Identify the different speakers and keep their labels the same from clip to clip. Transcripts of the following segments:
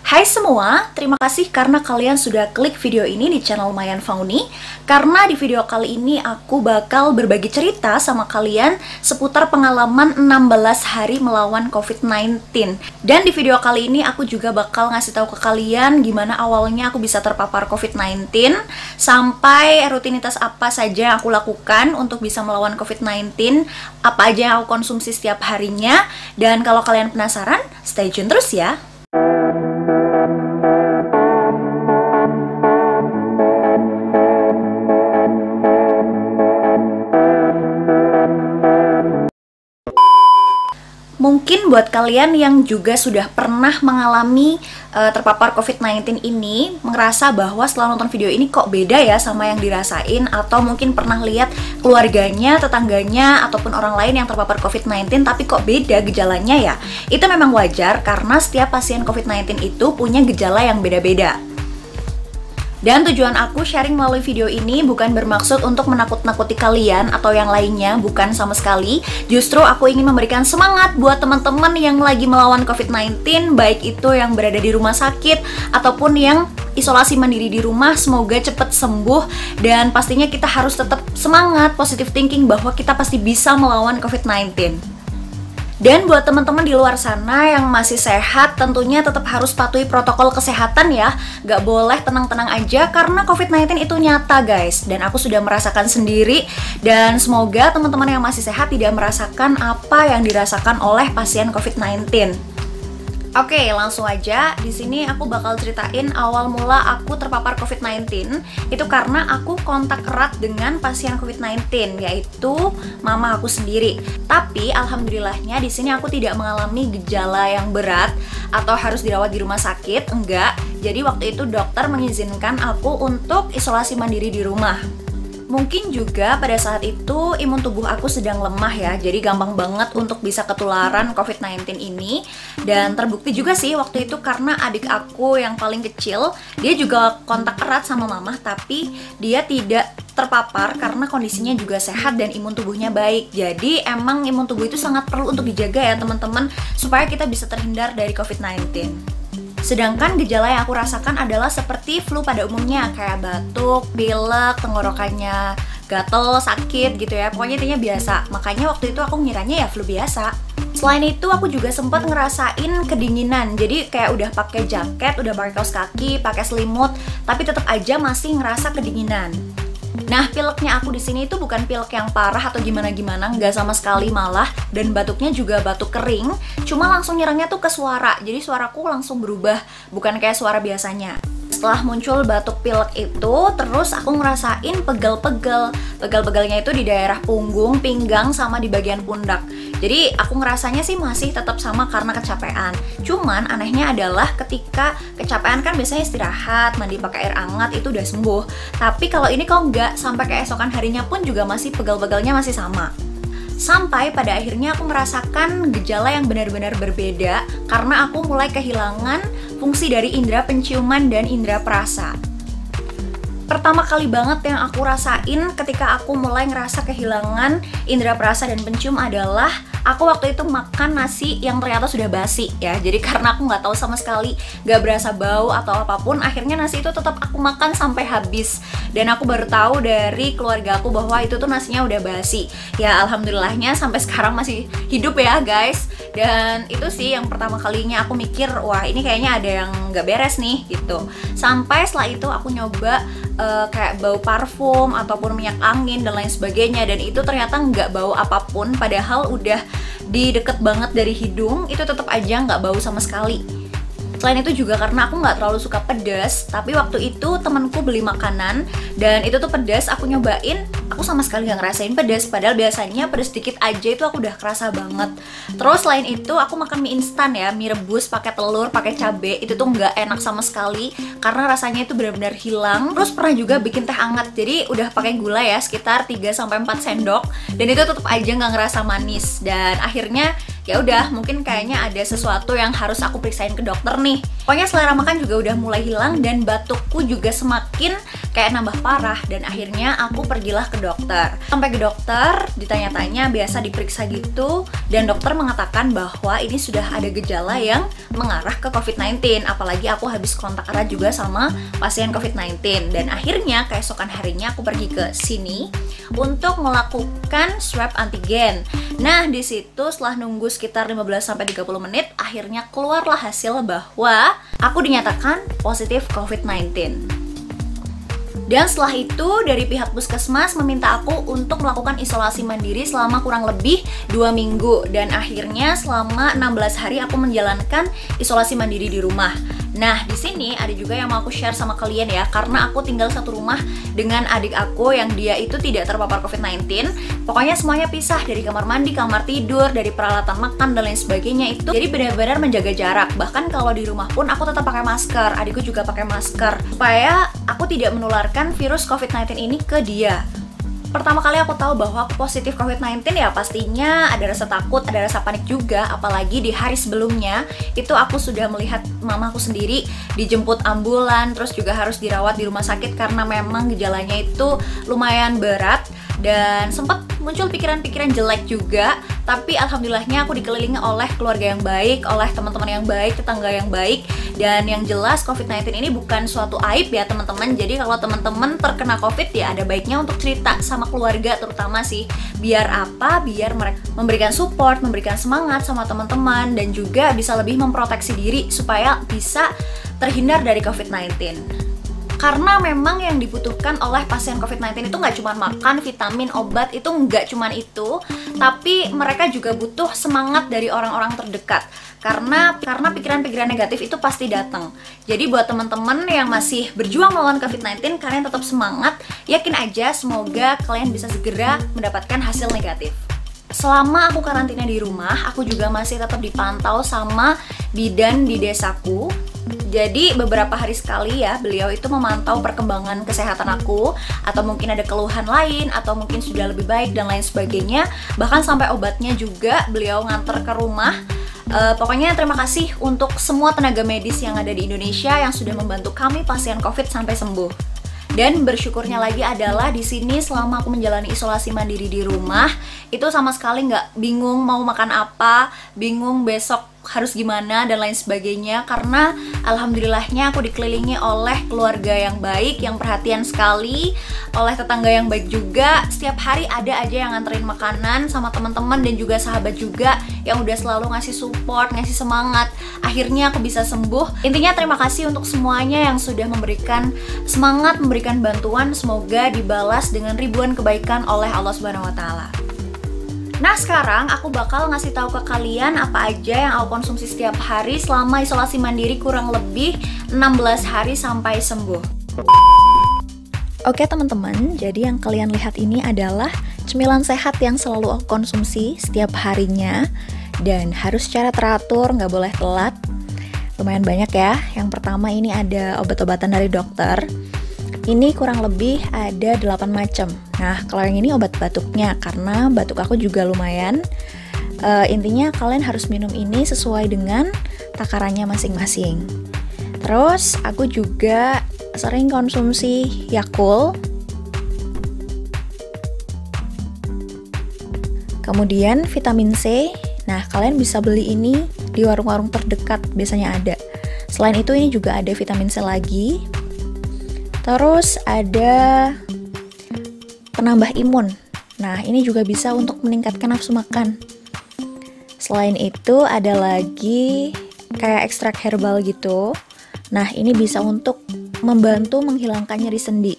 Speaker 1: Hai semua, terima kasih karena kalian sudah klik video ini di channel Mayan Fauni. Karena di video kali ini aku bakal berbagi cerita sama kalian seputar pengalaman 16 hari melawan COVID-19. Dan di video kali ini aku juga bakal ngasih tahu ke kalian gimana awalnya aku bisa terpapar COVID-19, sampai rutinitas apa saja yang aku lakukan untuk bisa melawan COVID-19, apa aja yang aku konsumsi setiap harinya. Dan kalau kalian penasaran, stay tune terus ya. Mungkin buat kalian yang juga sudah pernah mengalami terpapar COVID-19 ini, ngerasa bahwa setelah nonton video ini kok beda ya sama yang dirasain, atau mungkin pernah lihat keluarganya, tetangganya, ataupun orang lain yang terpapar COVID-19 tapi kok beda gejalanya ya. Itu memang wajar karena setiap pasien COVID-19 itu punya gejala yang beda-beda. Dan tujuan aku sharing melalui video ini bukan bermaksud untuk menakut-nakuti kalian atau yang lainnya, bukan sama sekali. Justru aku ingin memberikan semangat buat teman-teman yang lagi melawan COVID-19, baik itu yang berada di rumah sakit ataupun yang isolasi mandiri di rumah. Semoga cepat sembuh, dan pastinya kita harus tetap semangat, positive thinking bahwa kita pasti bisa melawan COVID-19. Dan buat teman-teman di luar sana yang masih sehat, tentunya tetap harus patuhi protokol kesehatan ya. Gak boleh tenang-tenang aja karena COVID-19 itu nyata guys. Dan aku sudah merasakan sendiri, dan semoga teman-teman yang masih sehat tidak merasakan apa yang dirasakan oleh pasien COVID-19. Oke, langsung aja. Di sini aku bakal ceritain awal mula aku terpapar COVID-19. Itu karena aku kontak erat dengan pasien COVID-19, yaitu mama aku sendiri. Tapi alhamdulillahnya di sini aku tidak mengalami gejala yang berat atau harus dirawat di rumah sakit, enggak. Jadi waktu itu dokter mengizinkan aku untuk isolasi mandiri di rumah. Mungkin juga pada saat itu imun tubuh aku sedang lemah ya, jadi gampang banget untuk bisa ketularan COVID-19 ini. Dan terbukti juga sih waktu itu karena adik aku yang paling kecil, dia juga kontak erat sama mama, tapi dia tidak terpapar karena kondisinya juga sehat dan imun tubuhnya baik. Jadi emang imun tubuh itu sangat perlu untuk dijaga ya teman-teman, supaya kita bisa terhindar dari COVID-19. Sedangkan gejala yang aku rasakan adalah seperti flu pada umumnya, kayak batuk, pilek, tenggorokannya gatel, sakit gitu ya. Pokoknya intinya biasa. Makanya waktu itu aku ngiranya ya flu biasa. Selain itu aku juga sempat ngerasain kedinginan. Jadi kayak udah pakai jaket, udah pakai kaos kaki, pakai selimut, tapi tetap aja masih ngerasa kedinginan. Nah, pileknya aku di sini itu bukan pilek yang parah atau gimana-gimana, nggak sama sekali malah. Dan batuknya juga batuk kering, cuma langsung nyerangnya tuh ke suara. Jadi suaraku langsung berubah, bukan kayak suara biasanya. Setelah muncul batuk pilek itu, terus aku ngerasain pegel-pegel. Pegel-pegelnya itu di daerah punggung, pinggang, sama di bagian pundak. Jadi aku ngerasanya sih masih tetap sama karena kecapean. Cuman anehnya adalah ketika kecapean kan biasanya istirahat, mandi pakai air hangat itu udah sembuh. Tapi kalau ini kok enggak, sampai keesokan harinya pun juga masih pegel-pegelnya masih sama. Sampai pada akhirnya aku merasakan gejala yang benar-benar berbeda karena aku mulai kehilangan fungsi dari indera penciuman dan indera perasa. Pertama kali banget yang aku rasain ketika aku mulai ngerasa kehilangan indera perasa dan pencium adalah aku waktu itu makan nasi yang ternyata sudah basi ya. Jadi karena aku nggak tahu sama sekali, nggak berasa bau atau apapun, akhirnya nasi itu tetap aku makan sampai habis. Dan aku baru tahu dari keluarga aku bahwa itu tuh nasinya udah basi. Ya alhamdulillahnya sampai sekarang masih hidup ya guys. Dan itu sih yang pertama kalinya aku mikir, wah ini kayaknya ada yang nggak beres nih gitu. Sampai setelah itu aku nyoba kayak bau parfum ataupun minyak angin dan lain sebagainya, dan itu ternyata nggak bau apapun, padahal udah di deket banget dari hidung, itu tetap aja nggak bau sama sekali. Selain itu juga karena aku nggak terlalu suka pedas, tapi waktu itu temanku beli makanan dan itu tuh pedas, aku nyobain, aku sama sekali nggak ngerasain pedas, padahal biasanya pedas dikit aja itu aku udah kerasa banget. Terus selain itu aku makan mie instan ya, mie rebus pakai telur, pakai cabai, itu tuh nggak enak sama sekali karena rasanya itu benar-benar hilang. Terus pernah juga bikin teh hangat, jadi udah pakai gula ya sekitar 3-4 sendok, dan itu tetap aja nggak ngerasa manis. Dan akhirnya ya udah, mungkin kayaknya ada sesuatu yang harus aku periksain ke dokter nih. Pokoknya selera makan juga udah mulai hilang dan batukku juga semakin kayak nambah parah, dan akhirnya aku pergilah ke dokter. Sampai ke dokter, ditanya-tanya, biasa diperiksa gitu, dan dokter mengatakan bahwa ini sudah ada gejala yang mengarah ke COVID-19. Apalagi aku habis kontak erat juga sama pasien COVID-19. Dan akhirnya keesokan harinya aku pergi ke sini untuk melakukan swab antigen. Nah, di situ setelah nunggu sekitar 15-30 menit, akhirnya keluarlah hasil bahwa aku dinyatakan positif COVID-19. Dan setelah itu dari pihak puskesmas meminta aku untuk melakukan isolasi mandiri selama kurang lebih 2 minggu. Dan akhirnya selama 16 hari aku menjalankan isolasi mandiri di rumah. Nah, di sini ada juga yang mau aku share sama kalian ya, karena aku tinggal satu rumah dengan adik aku yang dia itu tidak terpapar COVID-19. Pokoknya semuanya pisah, dari kamar mandi, kamar tidur, dari peralatan makan dan lain sebagainya itu. Jadi benar-benar menjaga jarak. Bahkan kalau di rumah pun aku tetap pakai masker, adikku juga pakai masker, supaya aku tidak menularkan virus COVID-19 ini ke dia. Pertama kali aku tahu bahwa aku positif COVID-19 ya pastinya ada rasa takut, ada rasa panik juga. Apalagi di hari sebelumnya itu aku sudah melihat mamaku sendiri dijemput ambulan, terus juga harus dirawat di rumah sakit karena memang gejalanya itu lumayan berat. Dan sempat muncul pikiran-pikiran jelek juga, tapi alhamdulillahnya aku dikelilingi oleh keluarga yang baik, oleh teman-teman yang baik, tetangga yang baik. Dan yang jelas COVID-19 ini bukan suatu aib ya teman-teman. Jadi kalau teman-teman terkena COVID ya ada baiknya untuk cerita sama keluarga terutama sih. Biar apa? Biar mereka memberikan support, memberikan semangat sama teman-teman, dan juga bisa lebih memproteksi diri supaya bisa terhindar dari COVID-19. Karena memang yang dibutuhkan oleh pasien COVID-19 itu nggak cuma makan, vitamin, obat, itu nggak cuma itu, tapi mereka juga butuh semangat dari orang-orang terdekat. Karena pikiran-pikiran negatif itu pasti datang. Jadi buat teman-teman yang masih berjuang melawan COVID-19, kalian tetap semangat, yakin aja, semoga kalian bisa segera mendapatkan hasil negatif. Selama aku karantina di rumah, aku juga masih tetap dipantau sama bidan di desaku. Jadi beberapa hari sekali ya beliau itu memantau perkembangan kesehatan aku, atau mungkin ada keluhan lain, atau mungkin sudah lebih baik dan lain sebagainya. Bahkan sampai obatnya juga beliau nganter ke rumah. Pokoknya terima kasih untuk semua tenaga medis yang ada di Indonesia yang sudah membantu kami pasien COVID sampai sembuh. Dan bersyukurnya lagi adalah di sini selama aku menjalani isolasi mandiri di rumah itu sama sekali nggak bingung mau makan apa, bingung besok harus gimana dan lain sebagainya, karena alhamdulillahnya aku dikelilingi oleh keluarga yang baik, yang perhatian sekali, oleh tetangga yang baik juga. Setiap hari ada aja yang nganterin makanan sama teman-teman dan juga sahabat juga yang udah selalu ngasih support, ngasih semangat. Akhirnya aku bisa sembuh. Intinya terima kasih untuk semuanya yang sudah memberikan semangat, memberikan bantuan. Semoga dibalas dengan ribuan kebaikan oleh Allah Subhanahu wa Ta'ala. Nah, sekarang aku bakal ngasih tahu ke kalian apa aja yang aku konsumsi setiap hari selama isolasi mandiri kurang lebih 16 hari sampai sembuh. Oke teman-teman, jadi yang kalian lihat ini adalah cemilan sehat yang selalu aku konsumsi setiap harinya, dan harus secara teratur, nggak boleh telat. Lumayan banyak ya. Yang pertama ini ada obat-obatan dari dokter. Ini kurang lebih ada 8 macam. Nah, kalau yang ini obat batuknya, karena batuk aku juga lumayan. Intinya kalian harus minum ini sesuai dengan takarannya masing-masing. Terus aku juga sering konsumsi Yakult. Kemudian vitamin C. Nah, kalian bisa beli ini di warung-warung terdekat, biasanya ada. Selain itu ini juga ada vitamin C lagi. Terus ada penambah imun. Nah, ini juga bisa untuk meningkatkan nafsu makan. Selain itu ada lagi kayak ekstrak herbal gitu. Nah, ini bisa untuk membantu menghilangkan nyeri sendi.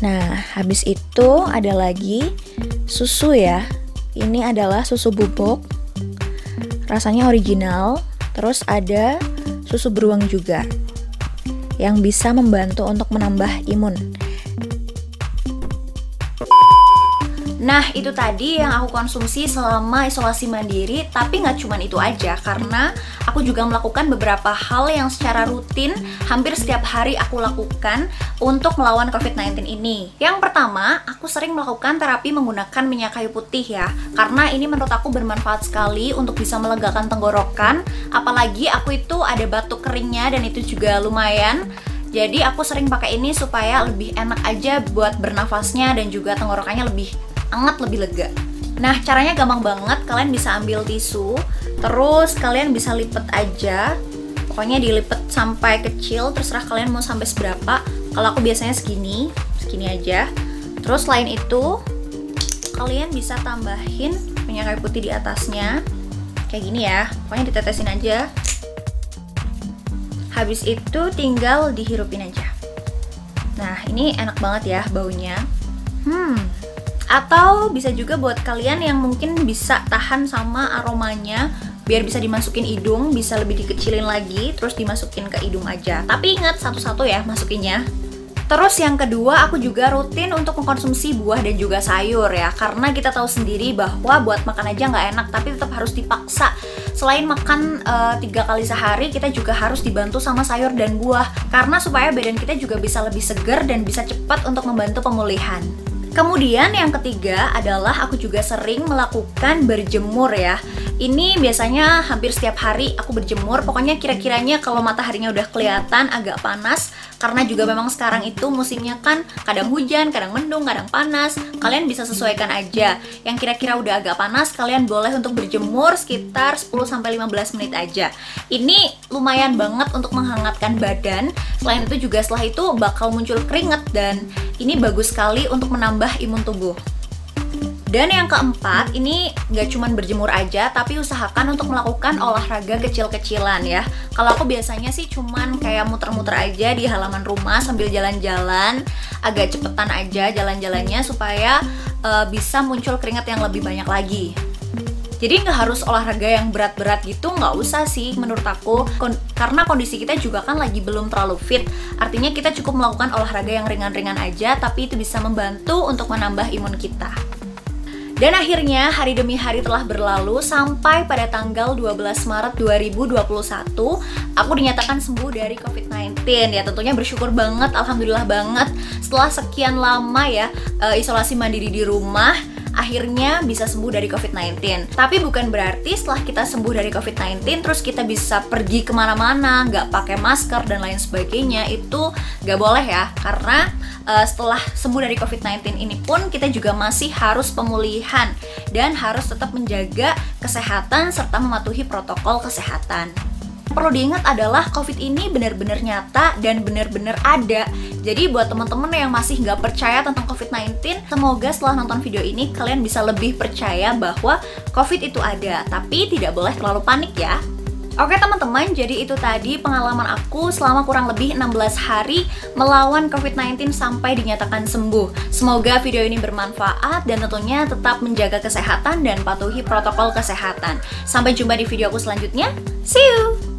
Speaker 1: Nah, habis itu ada lagi susu ya. Ini adalah susu bubuk. Rasanya original. Terus ada susu beruang juga yang bisa membantu untuk menambah imun. Nah, itu tadi yang aku konsumsi selama isolasi mandiri, tapi nggak cuman itu aja, karena aku juga melakukan beberapa hal yang secara rutin, hampir setiap hari aku lakukan untuk melawan COVID-19 ini. Yang pertama, aku sering melakukan terapi menggunakan minyak kayu putih ya, karena ini menurut aku bermanfaat sekali untuk bisa melegakan tenggorokan, apalagi aku itu ada batuk keringnya dan itu juga lumayan. Jadi aku sering pakai ini supaya lebih enak aja buat bernafasnya dan juga tenggorokannya lebih hangat, lebih lega. Nah, caranya gampang banget. Kalian bisa ambil tisu, terus kalian bisa lipet aja. Pokoknya dilipet sampai kecil, terserah kalian mau sampai seberapa. Kalau aku biasanya segini aja. Terus selain itu, kalian bisa tambahin minyak kayu putih di atasnya. Kayak gini ya, pokoknya ditetesin aja. Habis itu tinggal dihirupin aja. Nah, ini enak banget ya baunya. Atau bisa juga buat kalian yang mungkin bisa tahan sama aromanya, biar bisa dimasukin hidung, bisa lebih dikecilin lagi, terus dimasukin ke hidung aja. Tapi ingat, satu-satu ya masukinnya. Terus yang kedua, aku juga rutin untuk mengkonsumsi buah dan juga sayur ya, karena kita tahu sendiri bahwa buat makan aja nggak enak, tapi tetap harus dipaksa. Selain makan 3 kali sehari, kita juga harus dibantu sama sayur dan buah, karena supaya badan kita juga bisa lebih segar dan bisa cepat untuk membantu pemulihan. Kemudian yang ketiga adalah aku juga sering melakukan berjemur ya. Ini biasanya hampir setiap hari aku berjemur. Pokoknya kira-kiranya kalau mataharinya udah kelihatan agak panas, karena juga memang sekarang itu musimnya kan kadang hujan, kadang mendung, kadang panas. Kalian bisa sesuaikan aja. Yang kira-kira udah agak panas, kalian boleh untuk berjemur sekitar 10-15 menit aja. Ini lumayan banget untuk menghangatkan badan. Selain itu juga setelah itu bakal muncul keringat dan ini bagus sekali untuk menambah imun tubuh. Dan yang keempat, ini nggak cuman berjemur aja, tapi usahakan untuk melakukan olahraga kecil-kecilan ya. Kalau aku biasanya sih cuman kayak muter-muter aja di halaman rumah sambil jalan-jalan, agak cepetan aja jalan-jalannya supaya bisa muncul keringat yang lebih banyak lagi. Jadi nggak harus olahraga yang berat-berat gitu, nggak usah sih menurut aku, karena kondisi kita juga kan lagi belum terlalu fit. Artinya kita cukup melakukan olahraga yang ringan-ringan aja, tapi itu bisa membantu untuk menambah imun kita. Dan akhirnya hari demi hari telah berlalu sampai pada tanggal 12 Maret 2021 aku dinyatakan sembuh dari COVID-19. Ya tentunya bersyukur banget, alhamdulillah banget. Setelah sekian lama ya isolasi mandiri di rumah, akhirnya bisa sembuh dari COVID-19. Tapi bukan berarti setelah kita sembuh dari COVID-19 terus kita bisa pergi kemana-mana, nggak pakai masker dan lain sebagainya. Itu nggak boleh ya, karena setelah sembuh dari COVID-19 ini pun kita juga masih harus pemulihan dan harus tetap menjaga kesehatan serta mematuhi protokol kesehatan. Perlu diingat adalah COVID ini benar-benar nyata dan benar-benar ada. Jadi buat teman-teman yang masih nggak percaya tentang COVID-19, semoga setelah nonton video ini kalian bisa lebih percaya bahwa COVID itu ada, tapi tidak boleh terlalu panik ya. Oke teman-teman, jadi itu tadi pengalaman aku selama kurang lebih 16 hari melawan COVID-19 sampai dinyatakan sembuh. Semoga video ini bermanfaat dan tentunya tetap menjaga kesehatan dan patuhi protokol kesehatan. Sampai jumpa di video aku selanjutnya. See you!